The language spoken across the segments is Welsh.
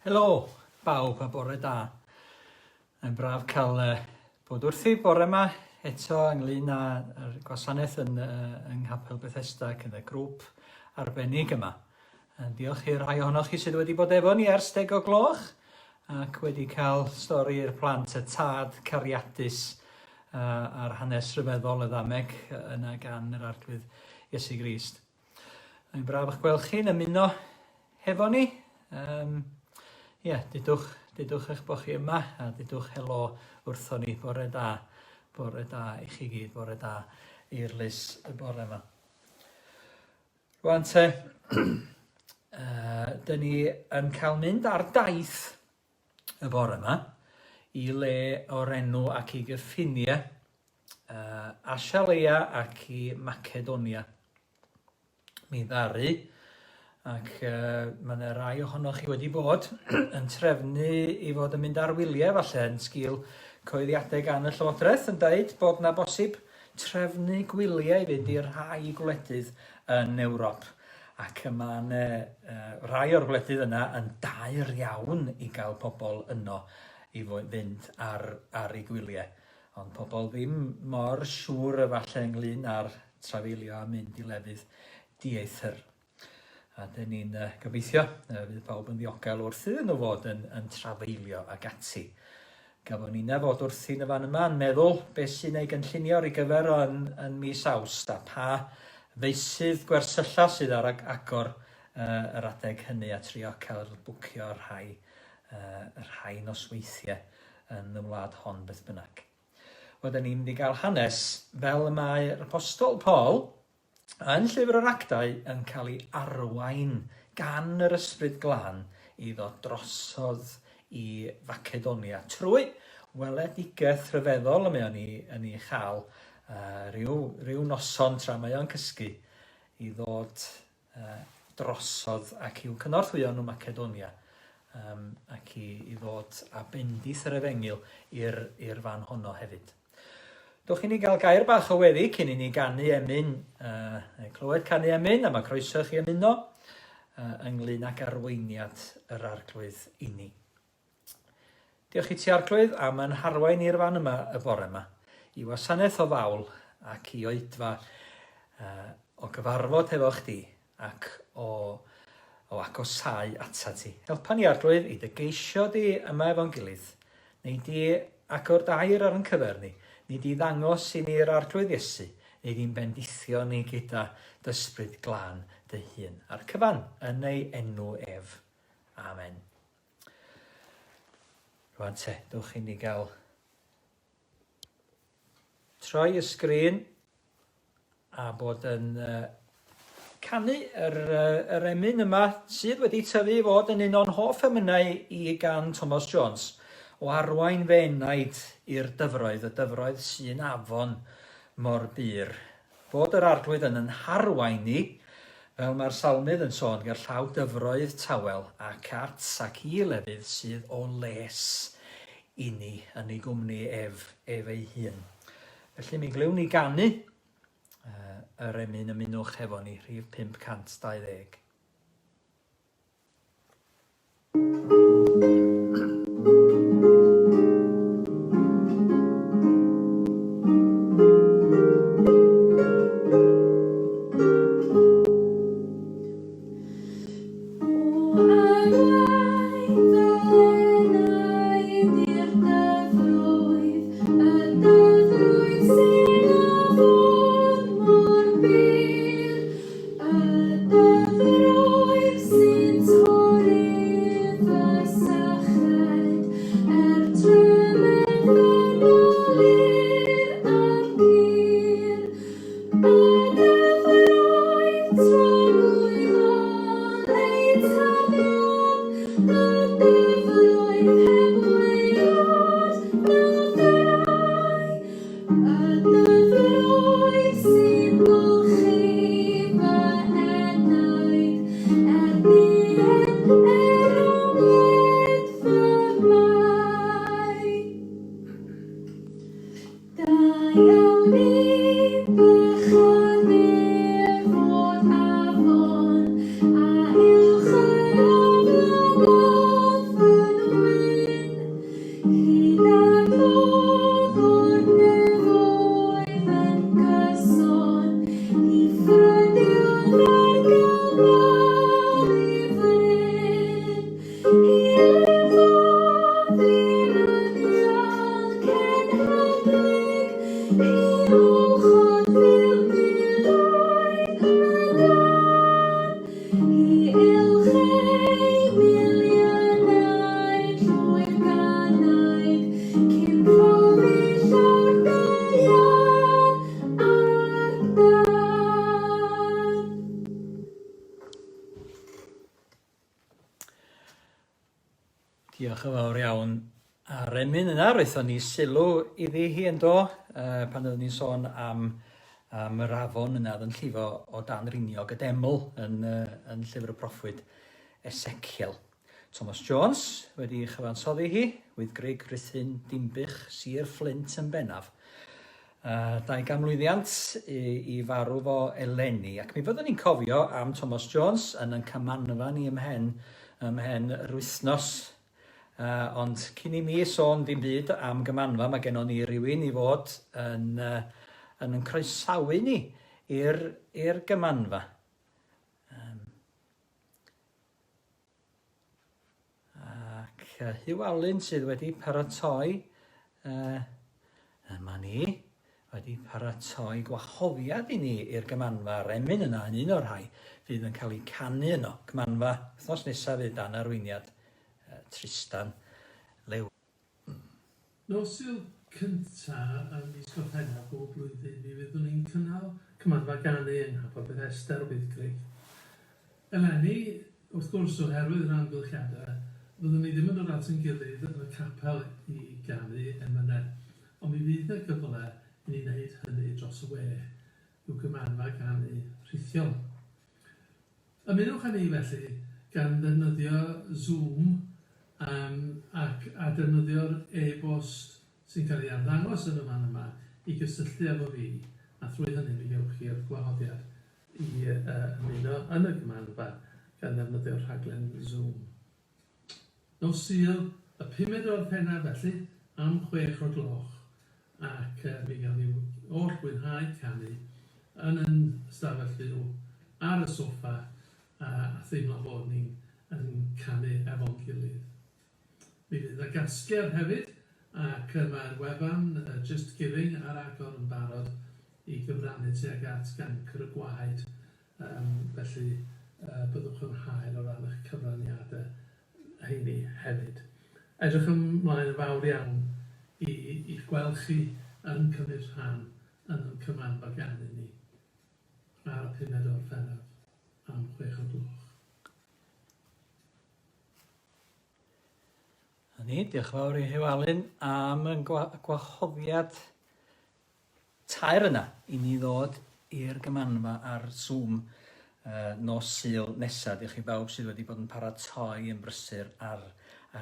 Helo, bawb a bore da. Yn braf cael bod wrthi bore yma eto ynglyn â'r gwasanaeth yng Nghapel Bethesda ac yn y grŵp arbennig yma. Diolch i'r rhai ohonoch chi sydd wedi bod efo ni ers 10 o gloch ac wedi cael stori i'r plant y tad cariadus a'r hanes rhyfeddol y ddameg yna gan yr arglwydd Iesu Grist. Mae'n braf eich gweld chi'n ymuno hefo ni. Dydwch eich bod chi yma a dydwch helo wrtho ni bore da i chi gyd, bore da i'r lys y bore yma. Rwan te, dyn ni yn cael mynd ar daith y bore yma i le o'r enw ac i Gyffinia, Asialeia ac i Macedonia. Mi ddaru, ac mae yna rai ohonoch chi wedi bod yn trefnu i fod yn mynd ar wyliau, falle yn sgil coeddiadau gan y Llywodraeth, yn dweud bod na bosib trefnu gwyliau i fynd i'r rhai gwledydd yn Ewrop. Ac mae rai o'r gwledydd yna yn daer iawn i gael pobl yno i fynd ar ei gwyliau. Ond pobl ddim mor siŵr falle ynglyn â'r trafeilio a mynd i lefydd dieithr. A dyn ni'n gobeithio, fydd pawb yn ddiogel wrth iddyn nhw fod yn trafeilio ag ati. Gafon ni fod wrth i'n y fan yma yn meddwl beth sy'n ei gynllunio ar ei gyfer yn mis Awst a pa feisydd gwersylla sydd ar agor yr adeg hynny a trio cael bwcio rhai nosweithiau yn y wlad hon beth bynnag. Oedden ni'n mynd i gael hanes fel y mae'r apostol Paul yn llyfr yr Actau yn cael ei arwain gan yr Ysbryd Glân i ddod drosodd i Facedonia trwy weledigaeth rhyfeddol y mae yn ei chael ryw noson tra mae o'n cysgu i ddod drosodd ac i'w cynorthwyo nhw Macedonia ac i ddod a bendith yr Efengil i'r fan honno hefyd. Dwch i ni gael gair bach o weddi cyn i ni ganu emyn, clywed canu emyn, a mae croeso chi ymuno ynglyn ag arweiniad yr arglwydd i ni. Diolch i ti arglwydd am yn harwain i'r fan yma y bore yma, i wasanaeth o fawl ac i oedfa o gyfarfod hefo chdi ac o agosau ata ti. Helpa ni arglwydd i dy geisio di yma efo'n gilydd, neu di agor dair ar yn cyfer ni, neu di ddangos i ni'r arglwydd Iesu, neu di'n bendithio ni gyda dysbryd glân dy hun. A'r cyfan yn ei enw ef. Amen. Rwan te, dwch i ni gael troi y sgrin a bod yn canu yr emyn yma sydd wedi tyfu i fod yn un o'n hoff emynau i gan Thomas Jones o arwain fy enaid i'r dyfroedd, y dyfroedd sy'n afon mor bur. Bod yr arglwydd yn harwain ni, fel mae'r salmydd yn sôn, ger llaw dyfroedd tawel ac at ac i lefydd sydd o les i ni yn ei gwmni ef ei hun. Felly mi glywn ni ganu yr emyn ymunwch hefo ni, rhif 520. Sy'n torri fy Diolch yn fawr iawn. A'r emyn yna, roeddwn ni sylw iddi hi yn do, pan oeddwn ni'n sôn am yr afon yna yn llifo o dan riniog y deml yn llyfr y proffwyd Esekiel. Thomas Jones wedi chyfansoddi hi, Wyddgrug Rhuthun Dimbych, Sir Fflint yn bennaf. 200 mlwyddiant i farw fo eleni. Ac mi fyddwn ni'n cofio am Thomas Jones yn cymanfa ni ymhen yr wythnos. Ond cyn i mi sôn dim byd am gymanfa, mae gennym ni rywun i fod yn croesawu ni i'r gymanfa. Ac Hugh Allen sydd wedi paratoi, yma ni, wedi paratoi gwahoddiad i ni i'r gymanfa. A'r emyn yna yn un o'r rhai fydd yn cael ei canu yno. Gymanfa, wythnos nesaf fydd dan arweiniad Tristan Lew. Nos yw'r cyntaf yn mis Gorffennaf bob blwyddyn, mi fyddwn ni'n cynnal cymanfa ganu yng Nghapo Bethesda o Wyddgrug. Eleni, wrth gwrs oherwydd yr amgylchiadau, fyddwn ni ddim yn dod at yn gilydd yn y capel i ganu emynau, ond mi fydd y gyfle i ni wneud hynny dros y we, yw gymanfa ganu rhithiol. Ymunwch â ni felly gan ddefnyddio Zoom ac a defnyddio'r e-bost sy'n cael ei arddangos yn y man yma i gysylltu efo fi, a thrwy hynny mi gewch chi'r gwahoddiad i ymuno yn y gymanfa gan ddefnyddio'r rhaglen Zoom. Nos Sul y 5 o'r Pennaf felly am 6 o'r gloch, ac mi gael ni oll fwynhau canu yn stafell fyw ar y soffa a theimlo bod ni'n canu efo'n gilydd. Mi fydd y gasgliad hefyd, ac mae'r wefan Just Giving ar agor yn barod i gyfrannu tuag at gancr y gwaed. Felly byddwch yn hael o ran eich cyfraniadau heini hefyd. Edrych ymlaen yn fawr iawn i'ch gweld chi yn cymryd rhan yn y cymanfa ganu ni ar y 5 o'r Pennaf am 6 o'r gloch. Diolch fawr i Hugh Allen am y gwahoddiad tair yna i ni ddod i'r gymanfa ar Zoom nos Sul nesaf. Diolch i bawb sydd wedi bod yn paratoi yn brysur ar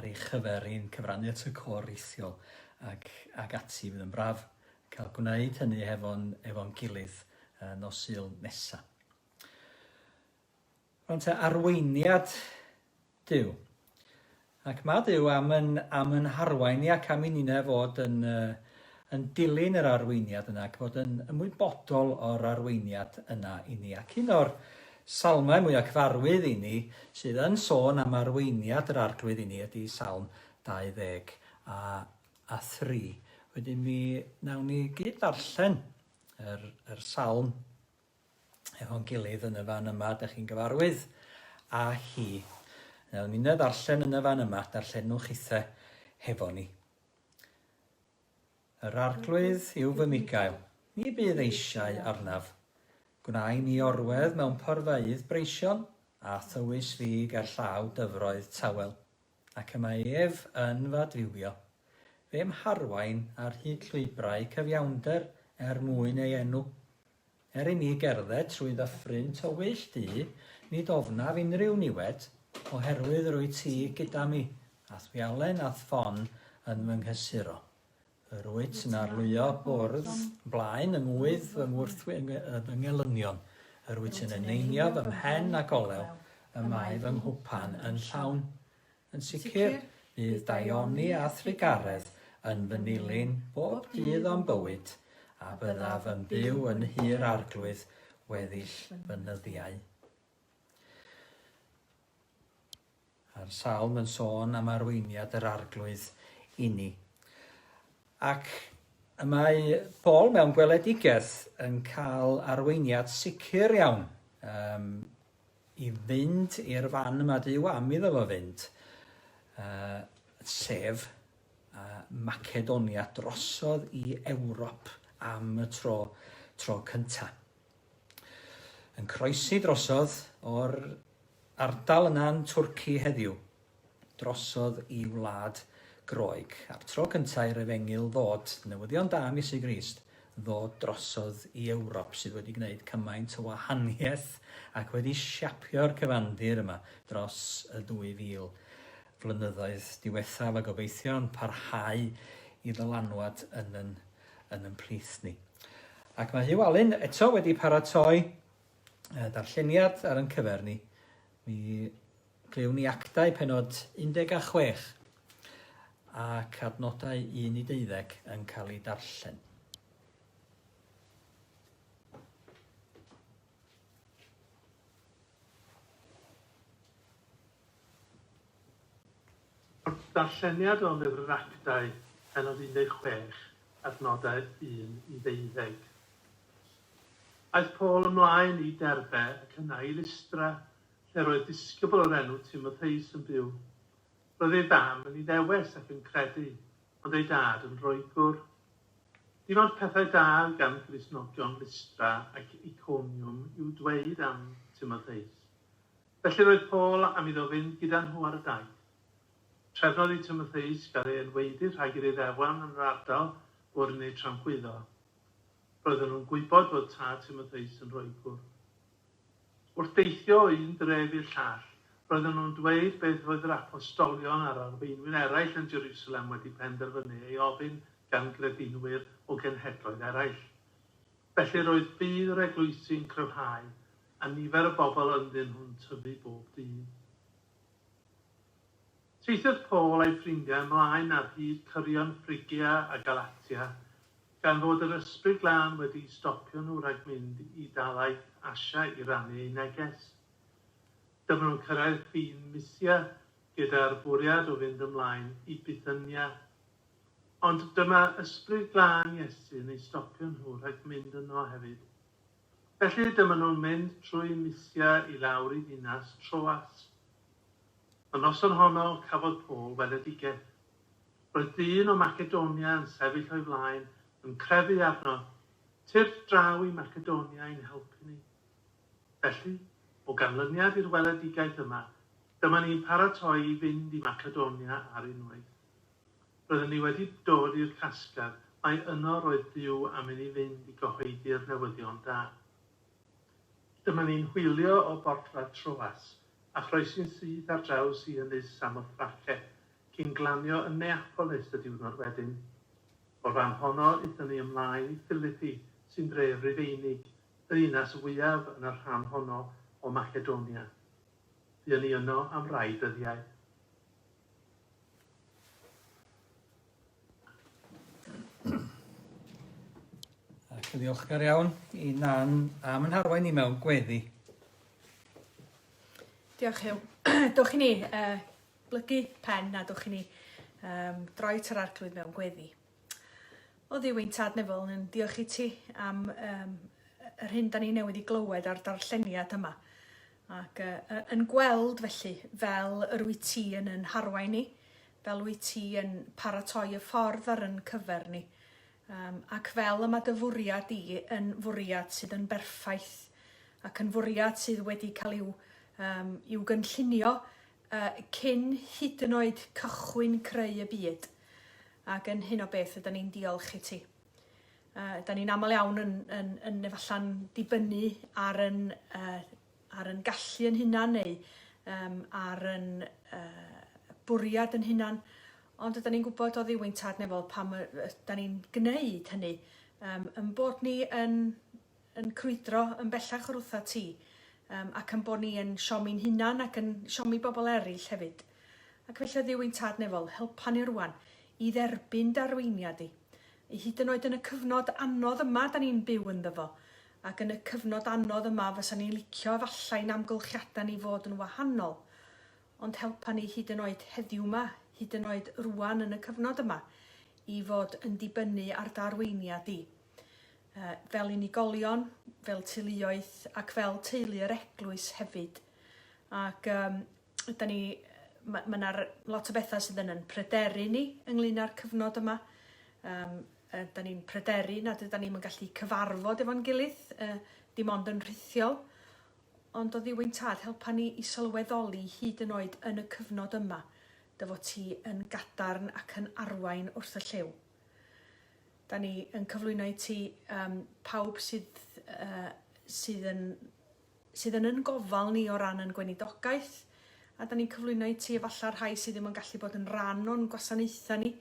ei chyfer i'n cyfrannu at y cor reithiol ac ati. Bydd yn braf cael gwneud hynny efo'n gilydd nos Sul nesaf. Rwy'n arweiniad Duw. Ac mae Duw am yn harwain ni ac am i ni'n fod yn dilyn yr arweiniad yna ac fod yn ymwybodol o'r arweiniad yna i ni. Ac un o'r salmau mwyaf cyfarwydd i ni sydd yn sôn am arweiniad yr arglwydd i ni ydy Salm 23. Wedyn mi nawn ni gyd darllen yr salm efo'n gilydd yn y fan yma. Dych chi'n gyfarwydd a hi. Nawr, ni'n ddarllen yn y fan yma, darllenwch eitha hefo ni. Yr arglwydd yw fy Migael, ni bydd eisiau arnaf. Gwna'i ni orwedd mewn porfeydd breision, a thywys fi ger llaw dyfroedd tawel, ac y mae ef yn fadfywio. Fe'm harwain ar hyd llwybrau cyfiawnder mwyn ei enw. I ni gerdded trwy ddyffryn tywyll du, nid ofnaf unrhyw niwed, oherwydd rwy ti gyda mi, a thwialen a ffon yn fy nghysuro. Yr wyt yn arlwyo bwrdd blaen yng ngwydd fy ngelynion. Yr wyt yn eneinio fy mhen a golew, y mae fy nghwpan yn llawn. Yn sicr, bydd daioni a thrigaredd yn fy nilyn bob dydd o'n bywyd, a byddaf yn byw yn hir arglwydd weddill fynyddiau. A'r salm yn sôn am arweiniad yr arglwydd i ni. Ac mae Paul mewn gweledigaeth yn cael arweiniad sicr iawn i fynd i'r fan yma Duw am iddo fo fynd, sef Macedonia, drosodd i Ewrop am y tro cyntaf. Yn croesi drosodd o'r ardal yna'n Twrci heddiw, drosodd i wlad Groeg. A'r tro cyntaf i'r Efengil ddod, newyddion da am Iesu Grist, ddod drosodd i Ewrop sydd wedi gwneud cymaint o wahaniaeth ac wedi siapio'r cyfandir yma dros y 2000 flynyddoedd diwethaf a gobeithio'n parhau i ddylanwad yn yn plith ni. Ac mae Huw Alun eto wedi paratoi darlleniad ar yn cyfer ni. Mi glywn ni Actau penod 16 ac adnodau 1 i 12 yn cael ei darllen. Darlleniad o lyfr Actau, penod 16, adnodau 1 i 12. Aeth Paul ymlaen i Derbe ac yna i Lystra, lle roedd disgybl o'r enw Timotheus yn byw. Roedd ei fam yn ei ddewis ac yn credu, ond ei dad yn Roegwr. Dim ond pethau da gan Gristnogion Lystra ac Iconiwm i'w dweud am Timotheus. Felly roedd Paul am iddo fynd gyda nhw ar y daith. Trefnodd i Timotheus gael ei enweidu rhag i'r Iddewon yn yr ardal fod yn ei tramgwyddo. Roedden nhw'n gwybod fod tad Timotheus yn Roegwr. Wrth deithio un dref i'r llall, roedden nhw'n dweud beth oedd yr apostolion a'r arweinwyr eraill yn Jerusalem wedi penderfynu ei ofyn gan gredinwyr o genhedloedd eraill. Felly roedd bydd yr eglwysi'n cryfhau a nifer y bobl ynddyn nhw'n tyfu bob dydd. Teithiodd Paul a'i ffrindiau ymlaen ar hyd cyrion Phrygia a Galatia, gan fod yr ysbryd glân wedi stopio nhw rhag mynd i dalaith Asia i rannu ei neges. Dyma nhw'n cyrraedd ffin Mysia gyda'r bwriad o fynd ymlaen i Bithynia. Ond dyma ysbryd glân Iesu yn ei stopio nhw rhag mynd yno hefyd. Felly dyma nhw'n mynd trwy Mysia i lawr i ddinas Troas. Y noson honno cafodd Paul weledigaeth. Roedd dyn o Macedonia yn sefyll o'i flaen yn crefu arno, tir draw i Macedonia i'n helpu ni. Felly, o ganlyniad i'r weledigaeth yma, dyma ni'n paratoi i fynd i Macedonia ar unwaith. Roedden ni wedi dod i'r casgar, mae yno roedd Duw am i ni fynd i gyhoeddi'r newyddion da. Dyma ni'n hwylio o borthladd Troas, a chroesi'n syth ar draws i Ynys Samothrace, cyn glanio yn Neapolis y diwrnod wedyn. O'r ran honno eithon ni ymlaen i Philippi, sy'n dref Rufeinig, y ddinas fwyaf yn yr rhan honno o Macedonia. Fuon ni yno am rai dyddiau. Ac yn ddiolchgar iawn i Nan am yn harwain ni mewn gweddi. Diolch Huw. Dwch i ni blygu pen a dwch i ni droi ta'r arglwydd mewn gweddi. O Dduw Tad Nefol, yn diolch i ti am yr hyn da ni newydd i glywed ar darlleniad yma. Ac yn gweld felly fel yr wyt ti yn harwain ni, fel wyt ti yn paratoi y ffordd ar yn cyfer ni. Ac fel yma dy fwriad i yn fwriad sydd yn berffaith ac yn fwriad sydd wedi cael i'w gynllunio cyn hyd yn oed cychwyn creu y byd. Ac yn hyn o beth ydyn ni'n diolch i ti. Da ni'n aml iawn yn efallai dibynnu ar yn gallu yn hunan neu ar yn bwriad yn hunan. Ond ydyn ni'n gwybod o Dduw Tad Nefol pam ydyn ni'n gwneud hynny yn bod ni yn crwydro yn bellach o'r wrtha ti ac yn bod ni yn siomi'n hunan ac yn siomi bobl eraill hefyd. Ac felly Dduw Tad Nefol, helpa ni rwan i dderbyn darweiniad i. I hyd yn oed yn y cyfnod anodd yma da ni'n byw ynddo fo. Ac yn y cyfnod anodd yma fysa ni'n licio efallai'n amgylchiadau ni fod yn wahanol. Ond helpa ni hyd yn oed heddiw yma, hyd yn oed rwan yn y cyfnod yma, i fod yn dibynnu ar darweiniad i. Fel unigolion, fel teuluoedd ac fel teulu'r eglwys hefyd. Ac da ni... Mae yna lot o bethau sydd yn pryderu ni ynglyn â'r cyfnod yma. Da ni'n pryderu nad ydym ni'n gallu cyfarfod efo'n gilydd, dim ond yn rhithiol. Ond o Dduw Tad, helpa ni i sylweddoli hyd yn oed yn y cyfnod yma dy fod ti yn gadarn ac yn arwain wrth y lliw. Da ni yn cyflwyno i ti pawb sydd yn gofal ni o ran yn gweinidogaeth, a da ni'n cyflwyno i ti efallai rhai sydd ddim yn gallu bod yn rhan o'n gwasanaethau ni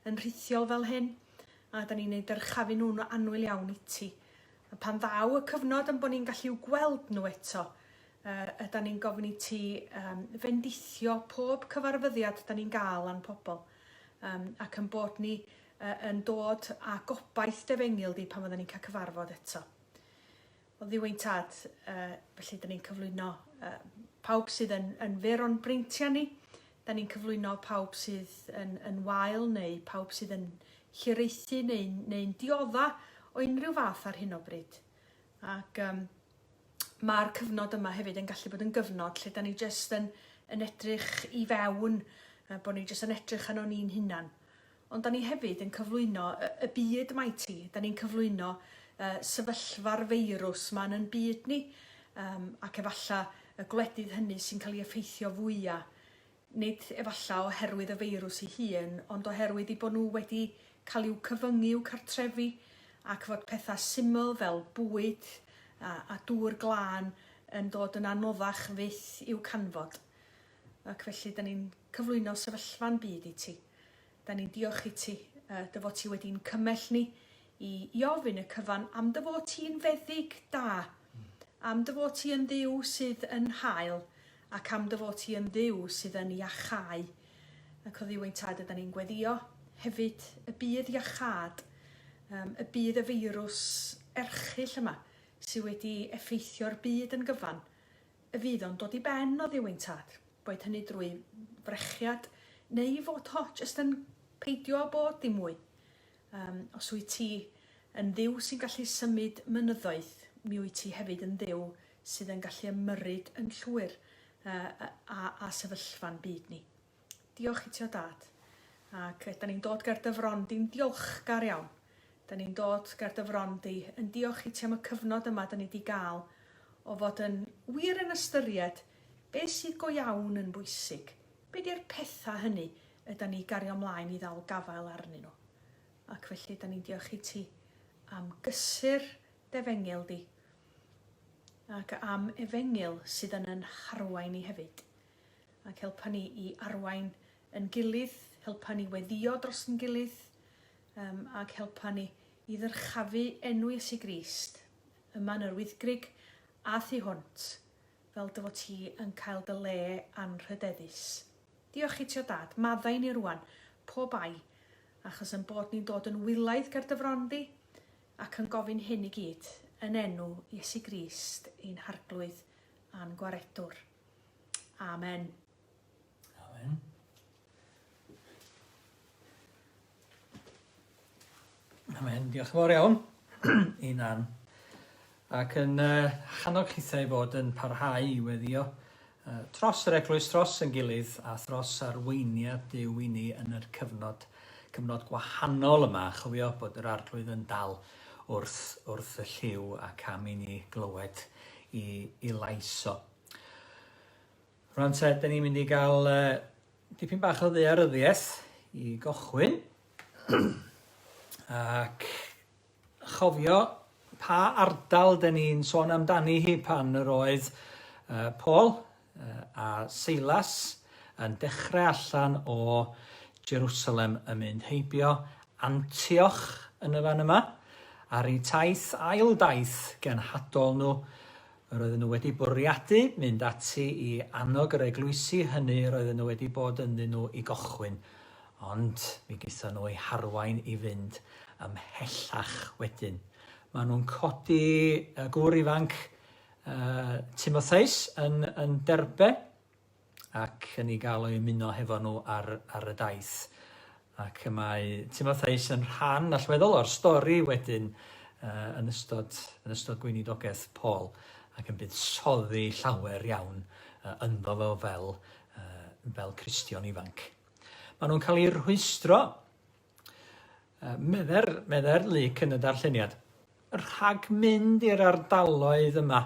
yn rhithiol fel hyn, a da ni'n neud yr chafu nhw'n annwyl iawn i ti. A pan ddaw y cyfnod yn bod ni'n gallu gweld nhw eto, da ni'n gofyn i ti fendithio pob cyfarfyddiad da ni'n gael a'n pobl, ac yn bod ni yn dod â gobaith defengil di pan fydden ni'n cael cyfarfod eto. O ddiwein tad, felly da ni'n cyflwyno pawb sydd yn fyr o'n breintiau ni, da ni'n cyflwyno pawb sydd yn wael neu pawb sydd yn llireithi neu'n diodda o unrhyw fath ar hyn o bryd. Ac mae'r cyfnod yma hefyd yn gallu bod yn gyfnod lle da ni jyst yn edrych i fewn, bod ni jyst yn edrych yn o'n ni'n hunan. Ond da ni hefyd yn cyflwyno y byd mae ti, da ni'n cyflwyno sefyllfa'r feirws ma'n yn byd ni, ac efalla y gwledydd hynny sy'n cael ei effeithio fwyaf, nid efalla oherwydd y feirws ei hun, ond oherwydd i bod nhw wedi cael i'w cyfyngu i'w cartrefi, ac fod pethau syml fel bwyd a dŵr glân yn dod yn anoddach fyth i'w canfod. Ac felly, da ni'n cyflwyno sefyllfa'n byd i ti. Da ni'n diolch i ti, dy fod ti wedi'n cymell ni i ofyn y cyfan am dy fod ti'n feddyg da, am dy fod ti yn dduw sydd yn hael, ac am dy fod ti yn dduw sydd yn iachau. Ac o ddiwein tad ydyn ni'n gweddio hefyd y bydd iachad, y bydd y feirws erchyll yma sydd wedi effeithio'r byd yn gyfan. Y fydd o'n dod i ben o ddiwein tad, boed hynny drwy frechiad, neu fod ho jyst yn peidio o bod dim mwy. Os wyt ti yn dduw sy'n gallu symud mynyddoedd, mi wyt ti hefyd yn dduw sydd yn gallu ymyrryd yn llwyr a sefyllfa'n byd ni. Diolch i ti o dad. Ac da ni'n dod ger dyfron di'n diolchgar iawn. Da ni'n dod ger dyfron di yn diolch i ti am y cyfnod yma da ni wedi gael o fod yn wir yn ystyried beth sydd go iawn yn bwysig. Be di'r pethau hynny ydyn ni gario ymlaen i ddal gafael arnyn nhw. Ac felly da ni'n diolch i ti am gysur defengil di, ac am efengil sydd yn harwain ni hefyd. Ac helpa ni i arwain yn gilydd, helpa ni weddio dros yn gilydd, ac helpa ni i ddyrchafu enw Iesu Grist yma yn yr wyddgrig a thu hwnt, fel dy fod ti yn cael dy le anrhydeddus. Diolch i ti o dad, maddau ni rwan, pob ai, achos yn bod ni'n dod yn wylaidd ger dyfrondi, ac yn gofyn hyn i gyd yn enw Iesu Grist ein harglwydd a'n gwaredwr. Amen. Amen. Amen. Diolch yn fawr iawn. Unan. Ac yn chanol chithau fod yn parhau i weddio tros yr eglwys, tros yn gilydd a thros arweiniad Duw i ni yn yr cyfnod gwahanol yma. Chofio bod yr arglwydd yn dal wrth y lliw ac am i ni glywed i laiso. Rwan te, da ni'n mynd i gael dipyn bach o ddaearyddiaeth i gochwyn. Ac chofio pa ardal da ni'n sôn amdani hi pan yr oedd Paul a Silas yn dechrau allan o Jerusalem yn mynd heibio Antioch yn y fan yma. Ar eu taith ail daith gen hadol nhw, roedden nhw wedi bwriadu mynd ati i annog yr eglwysi hynny roedden nhw wedi bod ynddyn nhw i gochwyn. Ond mi gaethon nhw eu harwain i fynd ymhellach wedyn. Maen nhw'n codi y gŵr ifanc Timotheus yn Derbe ac yn ei gael o'i ymuno hefo nhw ar y daith. Ac mae Timotheus yn rhan allweddol o'r stori wedyn yn ystod gweinidogaeth Paul ac yn buddsoddi llawer iawn ynddo fel Cristion ifanc. Maen nhw'n cael eu rhwystro, medder Luc yn y darlleniad, rhag mynd i'r ardaloedd yma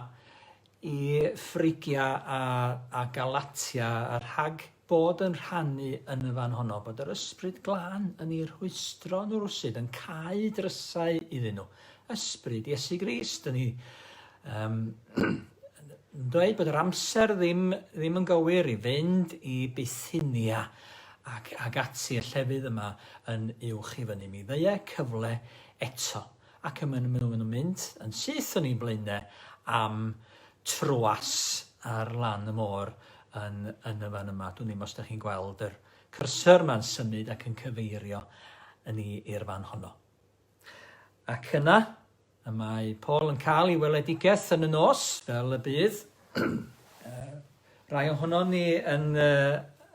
i Phrygia a Galatia, rhag bod yn rhannu yn y fan honno, bod yr ysbryd glân yn ei rhwystro nhw rwsyd, yn cael drysau iddyn nhw. Ysbryd Iesu Grist yn ei dweud bod yr amser ddim yn gywir i fynd i Bithynia ac ati y llefydd yma yn uwch i fyny. Mi ddeia cyfle eto. Ac maen nhw'n mynd yn syth yn ei blaenau am Troas ar lan y môr yn y fan yma. Dwi'n ddim os ydych chi'n gweld yr cursor ma'n symud ac yn cyfeirio yn i'r fan honno. Ac yna, mae Paul yn cael ei weledigaeth yn y nos, fel y bydd. Rai ohono ni yn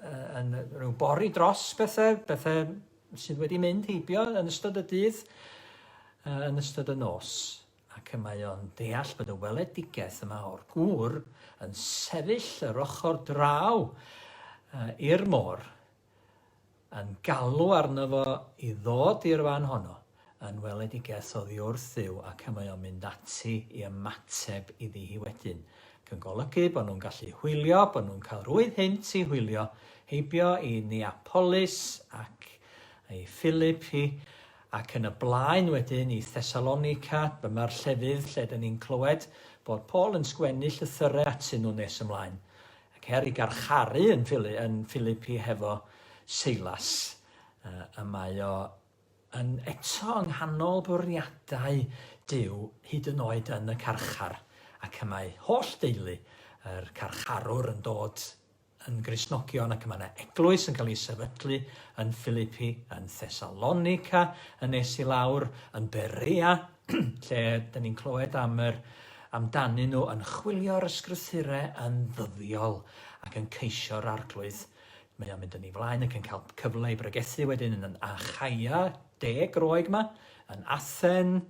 rhyw bori dros bethau sydd wedi mynd heibio yn ystod y dydd, yn ystod y nos. Ac mae o'n deall bod y weledigaeth yma o'r gŵr yn sefyll yr ochr draw i'r môr, yn galw arno fo i ddod i'r fan honno, yn weledigaeth oddi wrth Dduw, ac mae o'n mynd ati i ymateb iddi hi wedyn. Ac yn golygu bod nhw'n gallu hwylio, bod nhw'n cael rwydd hynt i hwylio, heibio i Neapolis ac i Philippi, ac yn y blaen wedyn i Thessalonica, dyma'r llefydd lle dyn ni'n clywed bod Paul yn sgwennu llythyrau atyn nhw nes ymlaen. Ac i garcharu yn Philippi hefo Silas. Y mae o yn eto yng nghanol bwriadau Duw hyd yn oed yn y carchar. Ac y mae holl deulu yr carcharwr yn dod yn Gristnogion, ac yma yna eglwys yn cael ei sefydlu yn Philippi, yn Thessalonica, yn nes i lawr, yn Berea, lle dyn ni'n clywed amdanyn nhw yn chwilio'r ysgrythurau yn ddyddiol ac yn ceisio'r arglwydd. Mae o'n mynd yn ei flaen ac yn cael cyfle i bregethu wedyn yn Achaia, 10 roeg yma, yn Athen,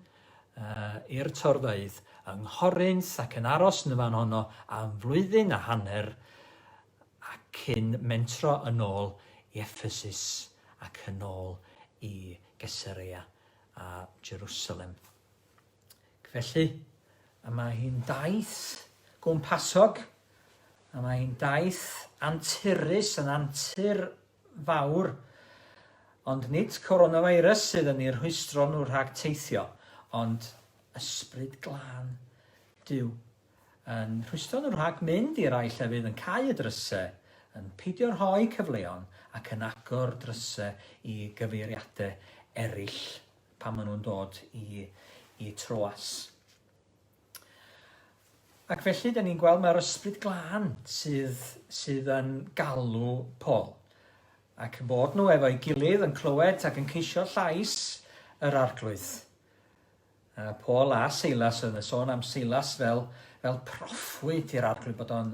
i'r torfeydd, yng Nghorinth ac yn aros yn y fan honno am flwyddyn a hanner, cyn mentro yn ôl i Ephesus ac yn ôl i Gesarea a Jerusalem. Felly, mae hi'n daith gwmpasog, a mae hi'n daith anturus, yn antur fawr, ond nid coronavirus sydd yn ei rhwystro nhw rhag teithio, ond ysbryd glân Duw yn rhwystro nhw rhag mynd i'r rai llefydd yn cau y drysau, yn peidio rhoi cyfleon ac yn agor drysau i gyfeiriadau eraill pan maen nhw'n dod i Troas. Ac felly, da ni'n gweld mae'r ysbryd glân sydd yn galw Paul. Ac bod nhw efo'i gilydd yn clywed ac yn ceisio llais yr arglwydd. Paul a Silas, yn y sôn am Silas fel proffwyd i'r arglwydd, bod o'n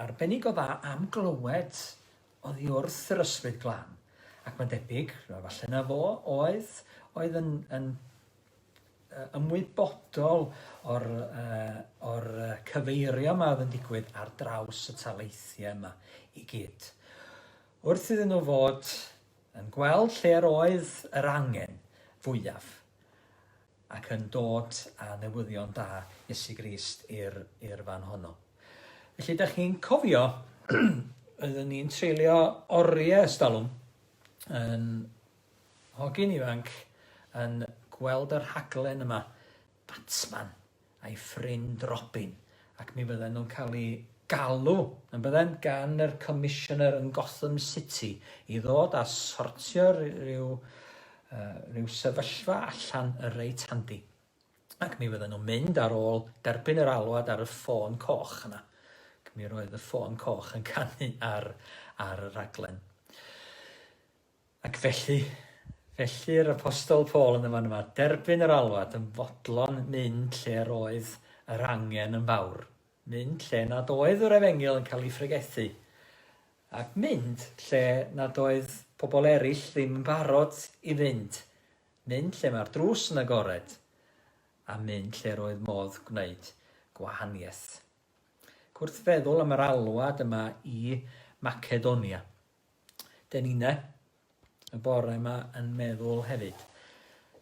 arbennig o dda am glywed oddi wrth yr ysbryd glân. Ac mae'n debyg, falle na fo, oedd yn ymwybodol o'r cyfeirio yma oedd yn digwydd ar draws y taleithiau yma i gyd. Wrth iddyn nhw fod yn gweld lle'r oedd yr angen fwyaf ac yn dod â newyddion da Iesu Grist i'r fan honno. Felly, da chi'n cofio, oeddwn ni'n treulio oriau ystalwm yn hogyn ifanc yn gweld yr rhaglen yma, Batman a'i ffrind Robin, ac mi fydden nhw'n cael ei galw, yn bydden gan yr Commissioner yn Gotham City i ddod a sortio rhyw sefyllfa allan y reit handi. Ac mi fydden nhw'n mynd ar ôl derbyn yr alwad ar y ffôn coch yna. Mi roedd y ffôn coch yn canu ar y raglen. Ac felly'r apostol Paul yn y fan yma, derbyn yr alwad yn fodlon mynd lle roedd yr angen yn fawr. Mynd lle nad oedd yr efengil yn cael ei ffregethu. Ac mynd lle nad oedd pobl eraill ddim yn barod i fynd. Mynd lle mae'r drws yn agored. A mynd lle roedd modd gwneud gwahaniaeth. Wrth feddwl am yr alwad yma i Macedonia. Den ni'ne, y bore yma yn meddwl hefyd,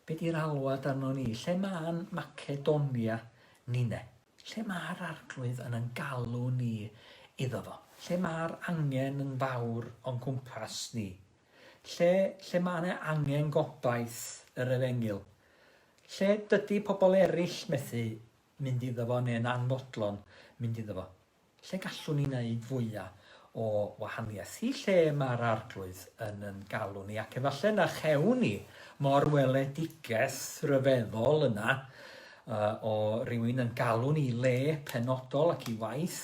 be di'r alwad arno ni? Lle mae'n Macedonia ni'ne? Lle mae'r arglwydd yn galw ni iddo fo. Lle mae'r angen yn fawr o'n cwmpas ni. Lle mae yna angen gobaith yr Efengil. Lle dydy pobl eraill methu mynd iddo fo neu'n anfodlon mynd iddo fo. Lle gallwn ni wneud fwyaf o wahaniaeth. I lle mae'r arglwydd yn galw ni, ac efallai na chewn ni mor weledigaeth rhyfeddol yna o rywun yn galw ni le penodol ac i waith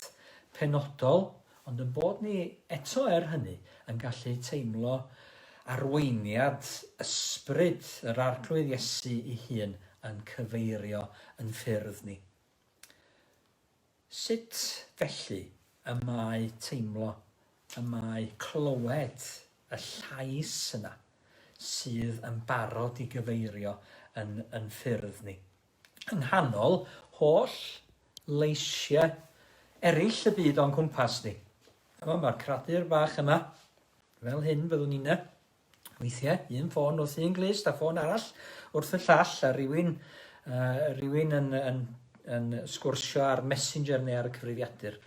penodol, ond yn bod ni eto hynny yn gallu teimlo arweiniad ysbryd yr arglwydd Iesu ei hun yn cyfeirio yn ffyrdd ni. Sut felly y mae teimlo, y mae clywed y llais yna sydd yn barod i gyfeirio yn ffyrdd ni. Yng nghanol holl leisiau eraill y byd o'n cwmpas ni. Mae'r cradur bach yma, fel hyn fyddwn ni'n weithiau, un ffôn wrth un glist a ffôn arall wrth y llall, a rhywun yn sgwrsio ar Messenger neu ar y cyfrifiadur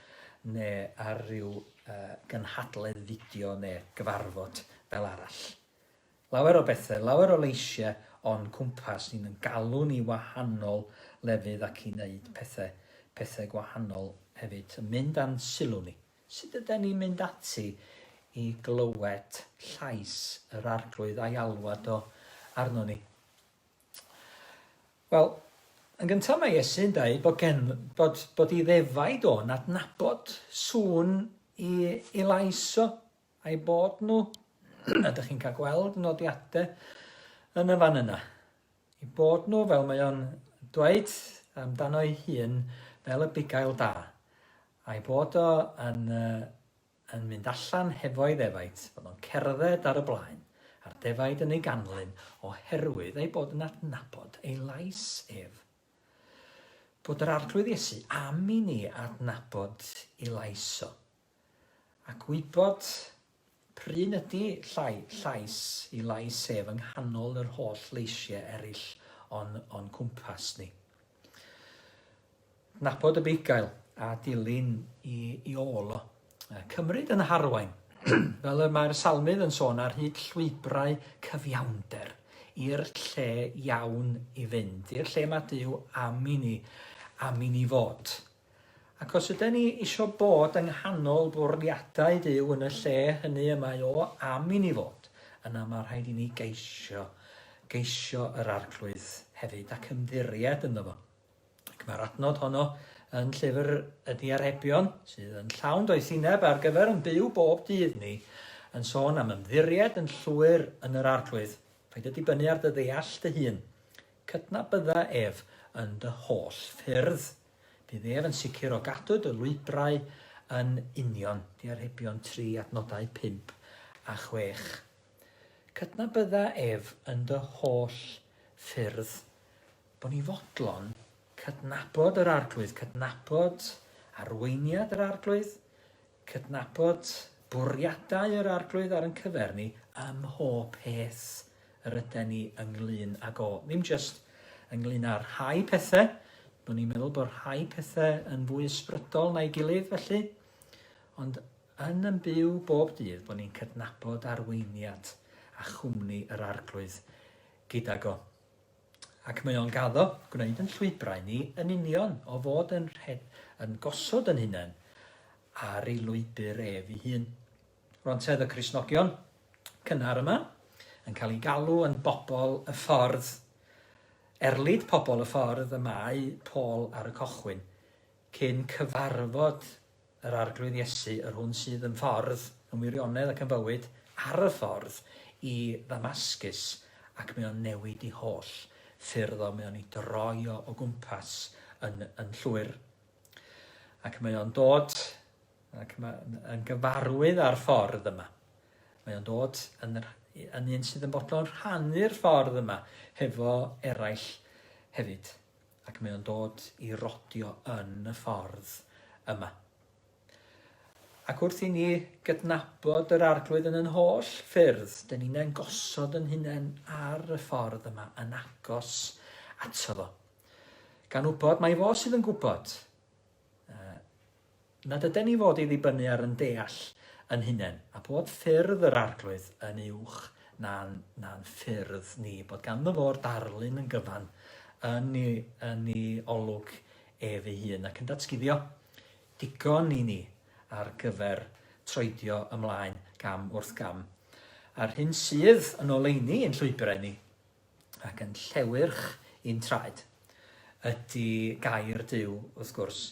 neu ar ryw gynhadledd fideo neu gyfarfod fel arall. Lawer o bethau, lawer o leisiau o'n cwmpas ni'n galw ni wahanol lefydd ac i wneud pethau gwahanol hefyd, yn mynd a'n sylw ni. Sut ydyn ni'n mynd ati i glywed llais yr arglwydd a'i alwad o arno ni? Wel, yn gyntaf mae Iesu'n dweud bod ei ddefaid o'n adnabod sŵn i lais o, a'i bod nhw, ydych chi'n cael gweld nodiadau yn y fan yna. I bod nhw, fel mae o'n dweud amdano ei hun, fel y bugail da, a'i bod o yn mynd allan hefo'i ddefaid, bod o'n cerdded ar y blaen, a'r defaid yn ei ganlyn, oherwydd ei bod yn adnabod ei lais ef. Bod yr arglwydd Iesu am i ni adnabod ei lais o, ac gwybod pryn ydy llais i lais ef yng nghanol yr holl leisiau eraill o'n cwmpas ni. Nabod y bugail a dilyn i ôl o. Cymryd yn harwain, fel mae'r salmydd yn sôn ar hyd llwybrau cyfiawnder, i'r lle iawn i fynd, i'r lle mae Duw am i ni fod. Ac os ydyn ni eisiau bod yng nghanol bwriadau Duw yn y lle hynny y mae o am i ni fod, yna mae rhaid i ni geisio yr arglwydd hefyd ac ymddiried ynddo fo. Ac mae'r adnod honno yn llyfr y Diarebion, sydd yn llawn doethineb ar gyfer yn byw bob dydd ni, yn sôn am ymddiried yn llwyr yn yr arglwydd. Paid ydi bynnu ar dy ddeall dy hun. Cydnabydda ef yn dy holl ffyrdd. Bydd ef yn sicr o gadw dy lwybrau yn union. Diarebion 3 adnodau 5 a 6. Cydnabydda ef yn dy holl ffyrdd. Bod ni fodlon cydnabod yr arglwydd, cydnabod arweiniad yr arglwydd, cydnabod bwriadau yr arglwydd ar yn cyferni ym mhob peth yr ydyn ni ynglyn ag o. Ddim jyst ynglyn â'r rhai pethau, bod ni'n meddwl bod rhai pethau yn fwy ysbrydol na'i gilydd felly, ond yn byw bob dydd bod ni'n cydnabod arweiniad a chwmni yr arglwydd gydag o. Ac mae o'n gaddo gwneud yn llwybrau ni yn union o fod yn gosod yn hunain ar ei lwybr ef ei hun. Rwantedd y Cristnogion cynnar yma yn cael ei galw yn bobl y ffordd, erlyd pobl y ffordd y mae Paul ar y cochwyn, cyn cyfarfod yr arglwydd Iesu, yr hwn sydd yn ffordd, yn wirionedd ac yn bywyd, ar y ffordd i Ddamascus, ac mae o'n newid ei holl ffyrdd o, mae o'n ei droi o gwmpas yn llwyr. Ac mae o'n dod yn gyfarwydd ar ffordd yma. Mae o'n dod yn un sydd yn bodlon rhannu'r ffordd yma hefo eraill hefyd. Ac mae o'n dod i rodio yn y ffordd yma. Ac wrth i ni gydnabod yr arglwydd yn yn holl ffyrdd, dyn ni'n gosod yn hunain ar y ffordd yma yn agos ato fo. Gan wybod, mae fo sydd yn gwybod nad ydyn ni fod i ddibynnu ar yn deall yn hunain, a bod ffyrdd yr arglwydd yn uwch na'n ffyrdd ni, bod ganddo fo'r darlun yn gyfan yn ei olwg ef ei hun, ac yn datguddio digon i ni ar gyfer troedio ymlaen gam wrth gam. A'r hyn sydd yn oleuni ein llwybrau ni ac yn llewyrch i'n traed ydy gair Duw wrth gwrs.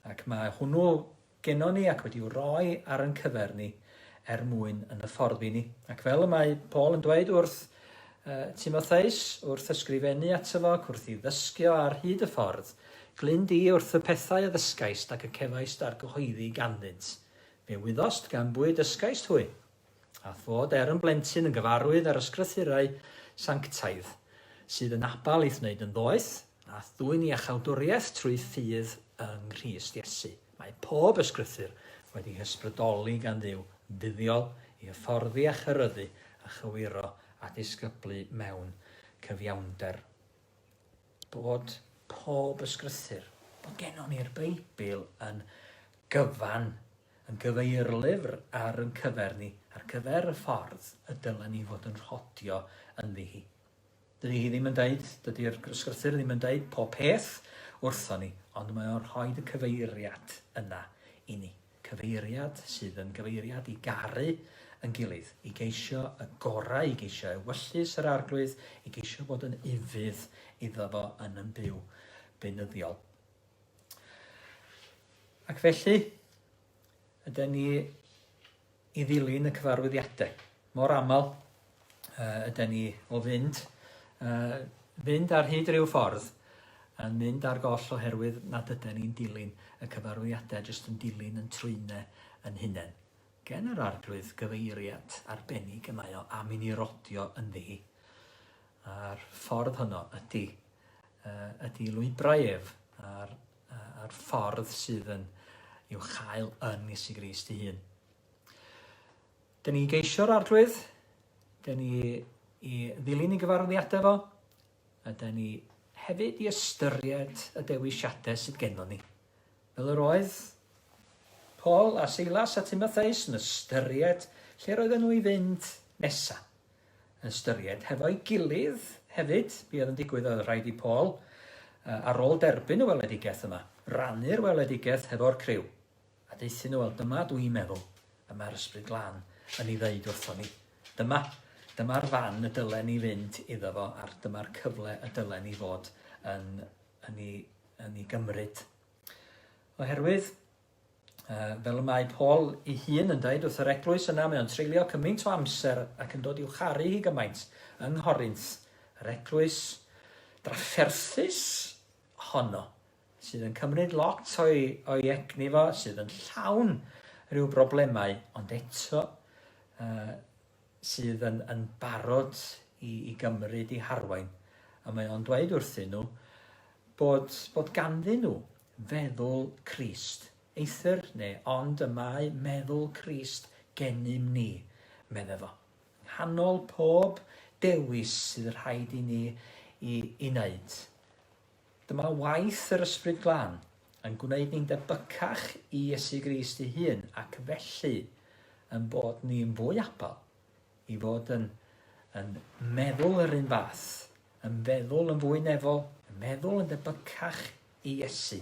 Ac mae hwnnw gennon ni ac wedi'w roi ar yn cyfer ni mwyn yn y ffordd i ni. Ac fel y mae Paul yn dweud wrth Timotheus, wrth ysgrifennu ato fo, wrth i ddysgu ar hyd y ffordd, glyn di wrth y pethau a ddysgaist ac y cefais ar gyhoeddi ganddynt. Fe wyddost gan bwyd ysgaist hwy, a fod yn blentyn yn gyfarwydd ar ysgrythurau sanctaidd, sydd yn abal i ddwneud yn ddoeth, a ddwy'n i achawdwriaeth trwy ffydd yng Nghrist Iesu. Mae pob ysgrythur wedi hysbrydoli gan Dduw fuddiol i hyfforddi a chyryddu a chywiro a disgyblu mewn cyfiawnder. Bod pob ysgrythur, bod gennym ni'r Beibl yn gyfan, yn gyfeirlyfr ar yn cyfer ni, ar gyfer y ffordd y dylen ni fod yn rhodio yn ddi. Dydy hi ddim yn deud, dydy'r ysgrythur ddim yn deud pob peth wrthon ni, ond mae o'n rhoi y cyfeiriad yna i ni. Cyfeiriad sydd yn gyfeiriad i garu yn gilydd, i geisio y gorau, i geisio ewyllus yr arglwydd, i geisio bod yn ifydd iddo fo yn byw beunyddiol. Ac felly, ydyn ni i ddilyn y cyfarwyddiadau. Mor aml ydyn ni o fynd ar hyd ryw ffordd, yn mynd ar goll oherwydd nad ydyn ni'n dilyn y cyfarwyddiadau, jyst yn dilyn yn trwynau yn hunain. Gen yr arglwydd gyfeiriad arbennig y mae o am i ni rodio yn ddi. A'r ffordd hwnnw ydy lwybrau ef a'r ffordd sydd i'w chael yn Iesu Grist ei hun. Dyn ni geisio'r arglwydd, dyn ni i ddilyn i gyfarwyddiadau fo, a dyn ni hefyd i ystyried y dewisiadau sydd gennym ni. Fel yr oedd Paul a Silas a Timotheus yn ystyried lle roedden nhw i fynd nesaf. Yn ystyried hefo'i gilydd hefyd, bydd yn digwydd oedd rhaid i Paul, ar ôl derbyn y weledigaeth yma, rannu'r weledigaeth hefo'r criw. A deithio nhw, wel, dyma dwi'n meddwl, y mae'r ysbryd glân yn ei ddeud wrthon ni. Dyma'r fan y dylen ni fynd iddo fo, a dyma'r cyfle y dylen ni fod yn ei gymryd. Oherwydd, fel y mae Paul ei hun yn dweud wrth yr eglwys yna, mae o'n treulio cymaint o amser ac yn dod i'w charu hi gymaint yng Nghorinth, yr eglwys drafferthus honno, sydd yn cymryd lot o'i egni fo, sydd yn llawn rhyw broblemau, ond eto sydd yn barod i gymryd i harwain. A mae o'n dweud wrthyn nhw bod ganddyn nhw feddwl Crist. Eithir neu ond y mae meddwl Crist gennym ni, medde fo. Hanol pob dewis sydd rhaid i ni i wneud. Dyma waith yr ysbryd glân yn gwneud ni'n debycach i Iesu Grist ei hun, ac felly yn bod ni'n fwy abal i fod yn meddwl yr un fath, yn feddwl yn fwy nefol, yn meddwl yn debycach i Iesu,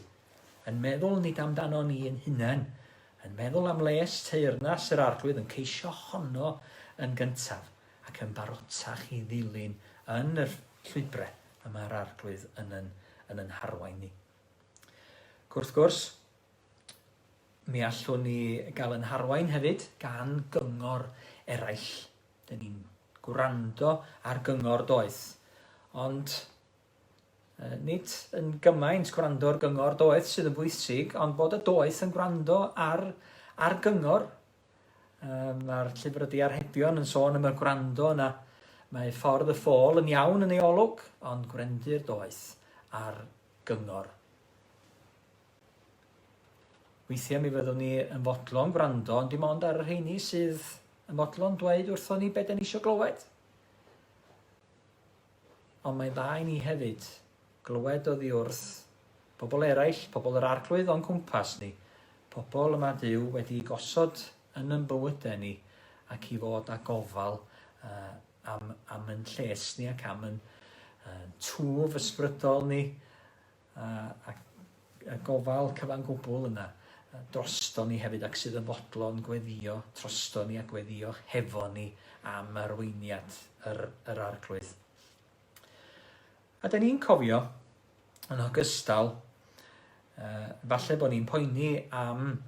yn meddwl nid amdano ni yn hunain, yn meddwl am les teyrnas yr arglwydd, yn ceisio honno yn gyntaf, ac yn barotach i ddilyn yn yr llwybrau y mae'r arglwydd yn harwain ni. Wrth gwrs, mi allwn ni gael yn harwain hefyd gan gyngor eraill. Dyn ni'n gwrando ar gyngor doeth, ond nid yn gymaint gwrando ar gyngor doeth sydd yn bwysig, ond bod y doeth yn gwrando ar gyngor. Mae'r llyfr y Diarhebion yn sôn am y gwrando yna. Mae ffordd y ffôl yn iawn yn ei olwg, ond gwrendir doeth ar gyngor. Weithiau mi fyddwn ni yn fodlon gwrando, ond dim ond ar yr rheini sydd yn fodlon dweud wrthon ni beth ni eisiau glywed. Ond mae dda i ni hefyd glywed oddi wrth bobl eraill, pobl yr arglwydd o'n cwmpas ni, Pobl yma Duw wedi gosod yn yn bywydau ni ac i fod â gofal am yn lles ni ac am yn twf ysbrydol ni ac y gofal cyfan gwbl yna drosto ni hefyd ac sydd yn fodlon gweddio trosto ni a gweddio hefo ni am arweiniad yr arglwydd. A da ni'n cofio yn ogystal, falle bod ni'n poeni am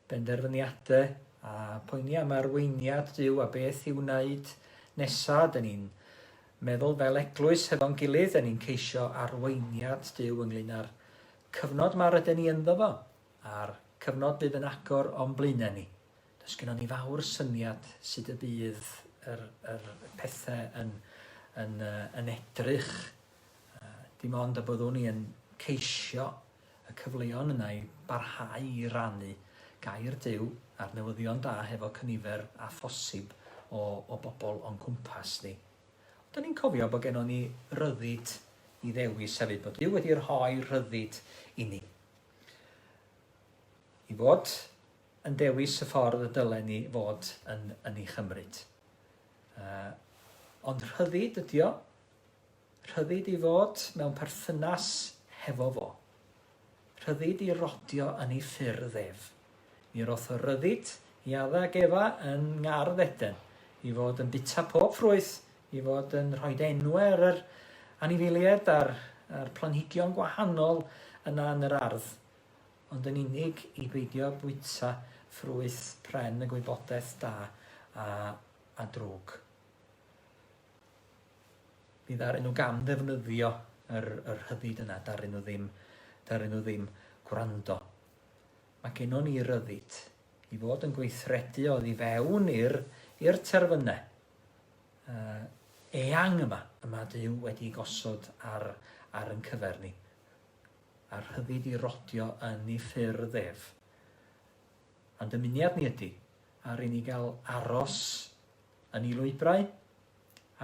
benderfyniadau a poeni am arweiniad Duw a beth i'w wneud nesaf. Da ni'n meddwl fel eglwys hefo'n gilydd, da ni'n ceisio arweiniad Duw ynglyn â'r cyfnod mae'r ydyn ni ynddo fo, a'r cyfnod bydd yn agor o'n blaenau ni. Does gennym ni fawr syniad sut y bydd yr pethau yn edrych. Dim ond y byddwn ni yn ceisio y cyfleon yna i barhau i rannu gair Duw a'r newyddion da hefo cynifer a phosib o bobl o'n cwmpas ni. Da ni'n cofio bod gennym ni ryddid i ddewis hefyd, bod Duw wedi rhoi ryddid i ni. I fod yn dewis y ffordd y dylen ni fod yn ei chymryd. Ond rhyddid ydi o. Rhyddid i fod mewn perthynas hefo fo. Rhyddid i rodio yn ei ffyrdd ef. Mi roth o ryddid i adda ac Efa yn ngardd Eden, i fod yn bita pob ffrwyth, i fod yn rhoi enwau ar anifeiliaid a'r planhigion gwahanol yna yn yr ardd, ond yn unig i beidio bwyta ffrwyth pren y gwybodaeth da a drwg. Mi ddaru nhw gam ddefnyddio yr rhyddid yna, daru nhw ddim gwrando. Mae gennym ni ryddid i fod yn gweithredu oddi fewn i'r terfynau eang yma Duw wedi gosod ar yn cyfer ni. A'r rhyddid i rodio yn ei ffyrdd ef. A'n dymuniad ni ydy, ar i ni gael aros yn ei lwybrau,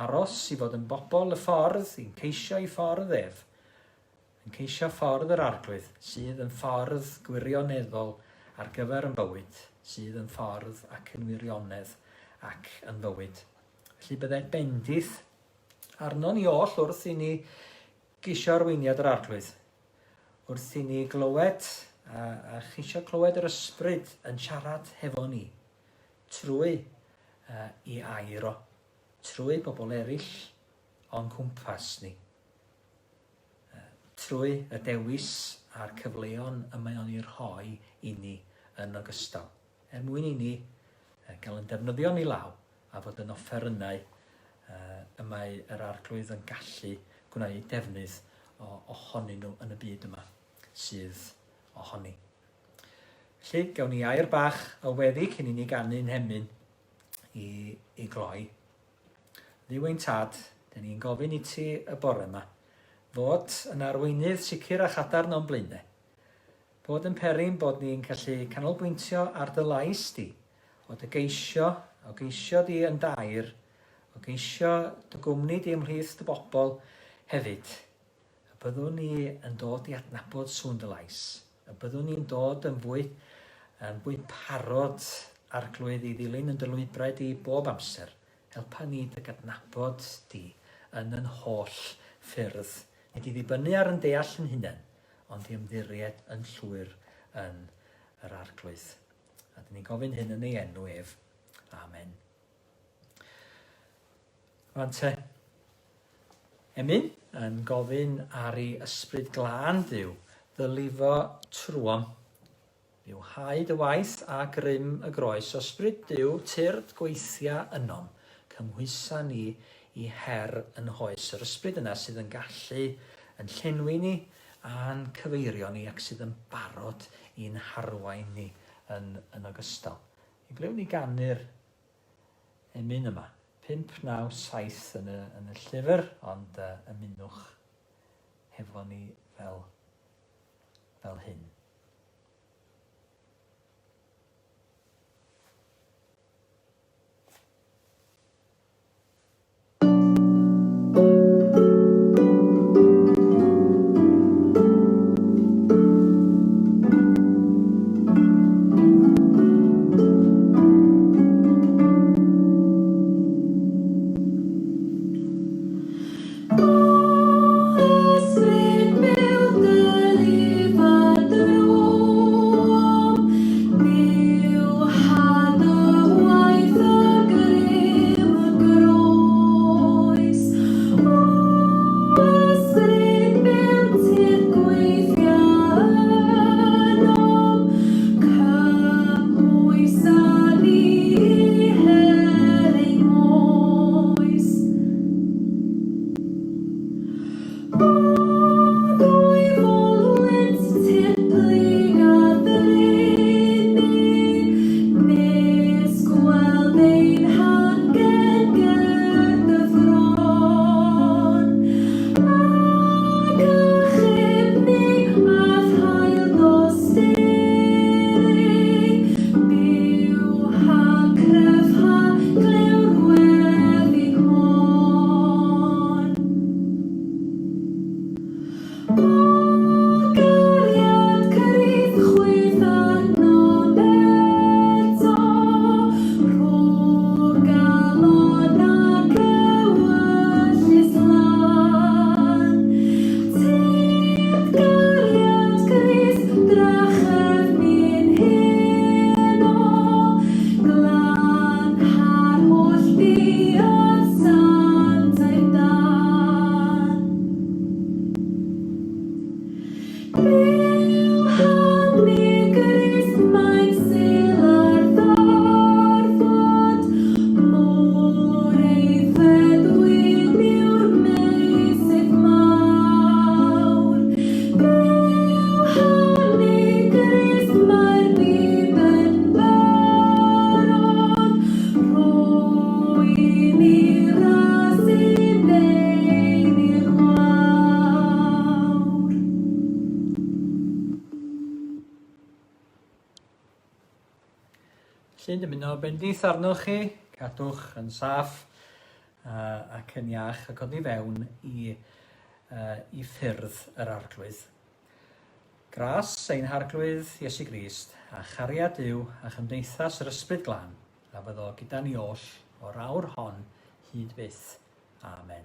aros i fod yn bobl y ffordd, i'n ceisio i ffordd ef, yn ceisio ffordd yr arglwydd, sydd yn ffordd gwirioneddol ar gyfer yn bywyd, sydd yn ffordd ac yn wirionedd ac yn bywyd. Felly byddai bendith arno ni oll wrth i ni geisio arweiniad yr arglwydd, wrth i ni glywed a cheisio clywed yr ysbryd yn siarad hefo ni trwy i air o, trwy bobl eraill o'n cwmpas ni, trwy y dewis a'r cyfleon y mae o'n i'r rhoi i ni yn ogystal. Mwyn i ni gael yn defnyddio ni law a fod yn offerynnau y mae yr arglwydd yn gallu gwneud defnydd ohonyn nhw yn y byd yma sydd ohoni. Felly, gawn ni air bach o weddi cyn i ni gannu'n hemyn i gloi. Dduw ein tad, da ni'n gofyn i ti y bore yma fod yn arweinydd sicr a chadarn o'n blaenau. Bod yn perin bod ni'n gallu canolbwyntio ar dy lais di, o dy geisio di yn dair, o geisio dy gwmni di ymhlith dy bobl hefyd. Y byddwn ni yn dod i adnabod sŵn dy lais. Y byddwn ni'n dod yn fwy parod arglwydd i ddilyn yn dy lwybrau di bob amser. Helpa ni dy adnabod di yn holl ffyrdd. Nid i ddibynnu ar yn deall yn hunain, ond i ymddiried yn llwyr yn yr arglwydd. A dyn ni'n gofyn hyn yn ei enw ef. Amen. Rwan te, Emyn yn gofyn ar ei ysbryd glân Duw, ddylifo trwom. Yw haid y waith a grym y groes, ysbryd Duw, tyrd gweithia ynom, cymhwysa ni i her yn hoes. Yr ysbryd yna sydd yn gallu yn llenwi ni a'n cyfeirio ni ac sydd yn barod i'n harwain ni yn ogystal. I blew ni gannu'r emyn yma. 597 yn y llyfr, ond ymunwch hefo ni fel hyn. Felly, dymuno bendith arnoch chi, cadwch yn saff ac yn iach a cod i fewn i ffyrdd yr arglwydd. Gras ein harglwydd Iesu Grist, a chariad Duw a chymdeithas yr ysbryd glân, a fyddo gyda ni oll o'r awr hon hyd byth. Amen.